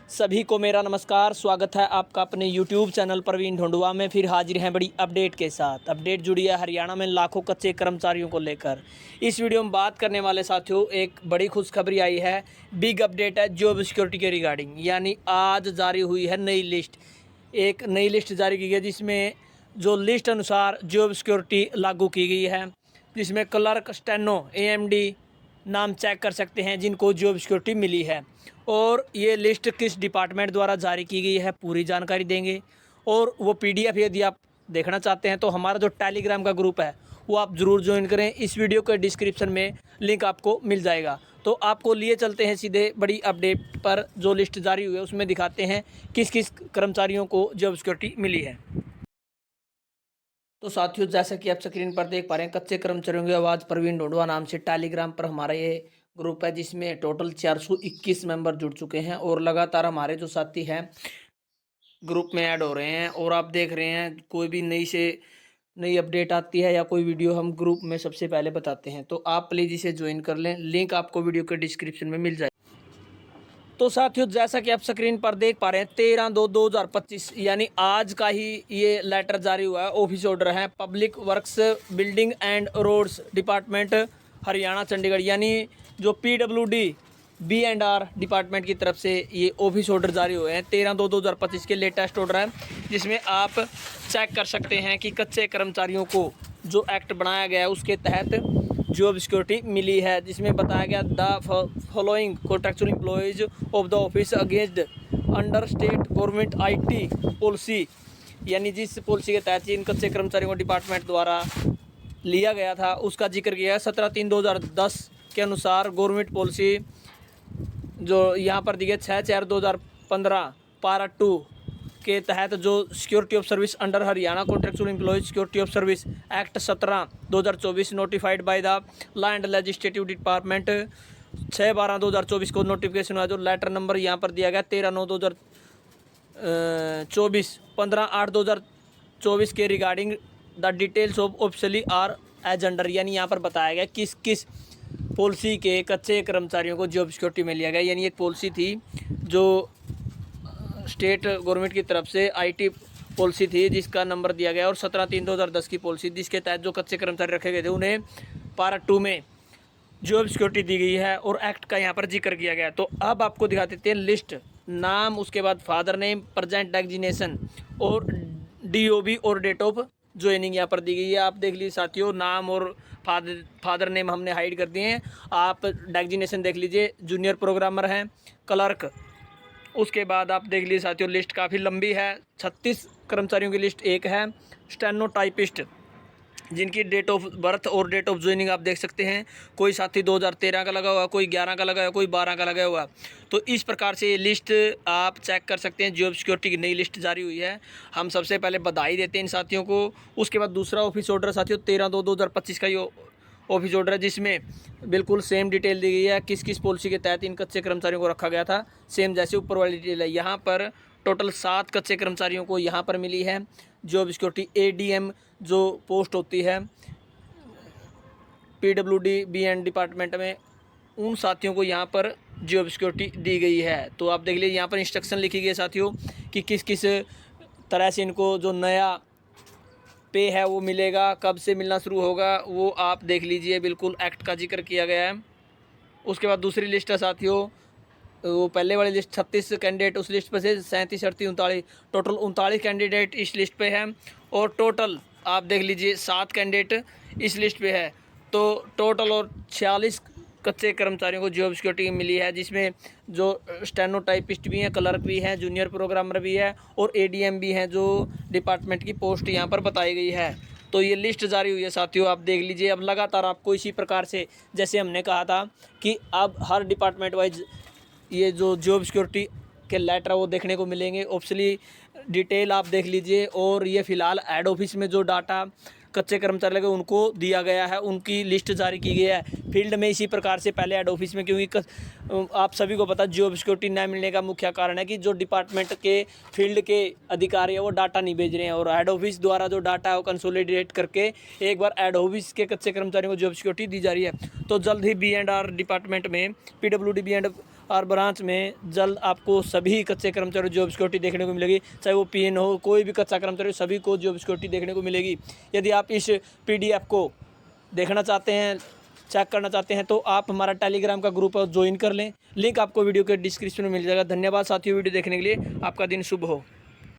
सभी को मेरा नमस्कार। स्वागत है आपका अपने YouTube चैनल प्रवीण ढोंडुआ में। फिर हाजिर हैं बड़ी अपडेट के साथ। अपडेट जुड़ी है हरियाणा में लाखों कच्चे कर्मचारियों को लेकर। इस वीडियो में बात करने वाले साथियों, एक बड़ी खुशखबरी आई है। बिग अपडेट है जॉब सिक्योरिटी के रिगार्डिंग, यानी आज जारी हुई है नई लिस्ट। एक नई लिस्ट जारी की गई जिसमें जो लिस्ट अनुसार जॉब सिक्योरिटी लागू की गई है, जिसमें क्लर्क, स्टेनो, AMD नाम चेक कर सकते हैं जिनको जॉब सिक्योरिटी मिली है। और ये लिस्ट किस डिपार्टमेंट द्वारा जारी की गई है पूरी जानकारी देंगे। और वो PDF यदि आप देखना चाहते हैं तो हमारा जो टेलीग्राम का ग्रुप है वो आप ज़रूर ज्वाइन करें। इस वीडियो के डिस्क्रिप्शन में लिंक आपको मिल जाएगा। तो आपको लिए चलते हैं सीधे बड़ी अपडेट पर। जो लिस्ट जारी हुई है उसमें दिखाते हैं किस किस कर्मचारियों को जॉब सिक्योरिटी मिली है। तो साथियों, जैसा कि आप स्क्रीन पर देख पा रहे हैं, कच्चे कर्मचारियों की आवाज़ प्रवीण ढोंडुआ नाम से टेलीग्राम पर हमारा ये ग्रुप है, जिसमें टोटल 421 मेंबर जुड़ चुके हैं। और लगातार हमारे जो साथी हैं ग्रुप में ऐड हो रहे हैं। और आप देख रहे हैं कोई भी नई अपडेट आती है या कोई वीडियो हम ग्रुप में सबसे पहले बताते हैं। तो आप प्लीज़ इसे ज्वाइन कर लें, लिंक आपको वीडियो के डिस्क्रिप्शन में मिल जाए। तो साथियों, जैसा कि आप स्क्रीन पर देख पा रहे हैं, 13/2/2025 यानी आज का ही ये लेटर जारी हुआ है। ऑफिस ऑर्डर है public works building and roads department Haryana Chandigarh, यानी जो PWD B&R डिपार्टमेंट की तरफ से ये ऑफिस ऑर्डर जारी हुए हैं। 13/2/2025 के लेटेस्ट ऑर्डर है, जिसमें आप चेक कर सकते हैं कि कच्चे कर्मचारियों को जो एक्ट बनाया गया है उसके तहत जॉब सिक्योरिटी मिली है। जिसमें बताया गया the following contractual employees of the office against under state government IT policy, यानी जिस पॉलिसी के तहत इन कच्चे कर्मचारियों को डिपार्टमेंट द्वारा लिया गया था उसका जिक्र किया है। 17/3/2010 के अनुसार गवर्नमेंट पॉलिसी जो यहाँ पर दी गई 6/4/2015 पारा 2 के तहत जो security of service under Haryana contractual employees security of service act 17/2024 notified by the law and legislative department 6/12/2024 को नोटिफिकेशन हुआ। जो लेटर नंबर यहाँ पर दिया गया 13/9/2024 15/8/2024 के regarding the details of officially are as under, यानी यहाँ पर बताया गया किस किस पॉलिसी के कच्चे कर्मचारियों को जॉब सिक्योरिटी में लिया गया। यानी एक पॉलिसी थी जो स्टेट गवर्नमेंट की तरफ से IT पॉलिसी थी जिसका नंबर दिया गया, और 17/3/2010 की पॉलिसी जिसके तहत जो कच्चे कर्मचारी रखे गए थे उन्हें पारा 2 में जॉब सिक्योरिटी दी गई है और एक्ट का यहाँ पर जिक्र किया गया। तो अब आपको दिखा देते हैं लिस्ट, नाम, उसके बाद फादर नेम, प्रेजेंट डेजिग्नेशन और DOB और डेट ऑफ ज्वाइनिंग यहाँ पर दी गई है। आप देख लीजिए साथियों, नाम और फादर नेम हमने हाइड कर दिए हैं। आप डेजिग्नेशन देख लीजिए, जूनियर प्रोग्रामर हैं, क्लर्क। उसके बाद आप देख लीजिए साथियों, लिस्ट काफ़ी लंबी है। 36 कर्मचारियों की लिस्ट एक है। स्टेनो टाइपिस्ट जिनकी डेट ऑफ बर्थ और डेट ऑफ ज्वाइनिंग आप देख सकते हैं। कोई साथी 2013 का लगा हुआ, कोई 11 का लगा हुआ, कोई 12 का लगा हुआ। तो इस प्रकार से ये लिस्ट आप चेक कर सकते हैं। जॉब सिक्योरिटी की नई लिस्ट जारी हुई है। हम सबसे पहले बधाई देते हैं इन साथियों को। उसके बाद दूसरा ऑफिस ऑर्डर साथियों 13/2/2025 का ये ऑफिस ऑर्डर है, जिसमें बिल्कुल सेम डिटेल दी गई है किस किस पॉलिसी के तहत इन कच्चे कर्मचारियों को रखा गया था। सेम जैसे ऊपर वाली डिटेल है। यहाँ पर टोटल 7 कच्चे कर्मचारियों को यहाँ पर मिली है जॉब सिक्योरिटी। ADM जो पोस्ट होती है PWD B&D डिपार्टमेंट में, उन साथियों को यहाँ पर जॉब सिक्योरिटी दी गई है। तो आप देख लीजिए यहाँ पर इंस्ट्रक्शन लिखी गई है साथियों कि किस किस तरह से इनको जो नया पे है वो मिलेगा, कब से मिलना शुरू होगा वो आप देख लीजिए। बिल्कुल एक्ट का जिक्र किया गया है। उसके बाद दूसरी लिस्ट है साथियों, वो पहले वाली लिस्ट 36 कैंडिडेट, उस लिस्ट पर से 37, 38, 39 टोटल 39 कैंडिडेट इस लिस्ट पे है। और टोटल आप देख लीजिए 7 कैंडिडेट इस लिस्ट पे है। तो टोटल और 46 कच्चे कर्मचारियों को जॉब सिक्योरिटी मिली है, जिसमें जो स्टेनो टाइपिस्ट भी हैं, क्लर्क भी हैं, जूनियर प्रोग्रामर भी है और ADM भी हैं, जो डिपार्टमेंट की पोस्ट यहाँ पर बताई गई है। तो ये लिस्ट जारी हुई है साथियों, आप देख लीजिए। अब लगातार आपको इसी प्रकार से, जैसे हमने कहा था कि अब हर डिपार्टमेंट वाइज ये जो जॉब सिक्योरिटी के लेटर वो देखने को मिलेंगे। ऑफिशियली डिटेल आप देख लीजिए। और ये फ़िलहाल हेड ऑफिस में जो डाटा कच्चे कर्मचारी लगे उनको दिया गया है, उनकी लिस्ट जारी की गई है। फील्ड में इसी प्रकार से पहले हेड ऑफिस में, क्योंकि आप सभी को पता जॉब सिक्योरिटी न मिलने का मुख्य कारण है कि जो डिपार्टमेंट के फील्ड के अधिकारी है वो डाटा नहीं भेज रहे हैं, और हेड ऑफिस द्वारा जो डाटा है वो कंसोलिडेट करके एक बार हेड ऑफिस के कच्चे कर्मचारियों को जॉब सिक्योरिटी दी जा रही है। तो जल्द ही B&R डिपार्टमेंट में PWD B&R और ब्रांच में जल्द आपको सभी कच्चे कर्मचारी जॉब सिक्योरिटी देखने को मिलेगी, चाहे वो पीएन हो, कोई भी कच्चा कर्मचारी, सभी को जॉब सिक्योरिटी देखने को मिलेगी। यदि आप इस पीडीएफ को देखना चाहते हैं, चेक करना चाहते हैं, तो आप हमारा टेलीग्राम का ग्रुप ज्वाइन कर लें। लिंक आपको वीडियो के डिस्क्रिप्शन में मिल जाएगा। धन्यवाद साथियों, वीडियो देखने के लिए। आपका दिन शुभ हो।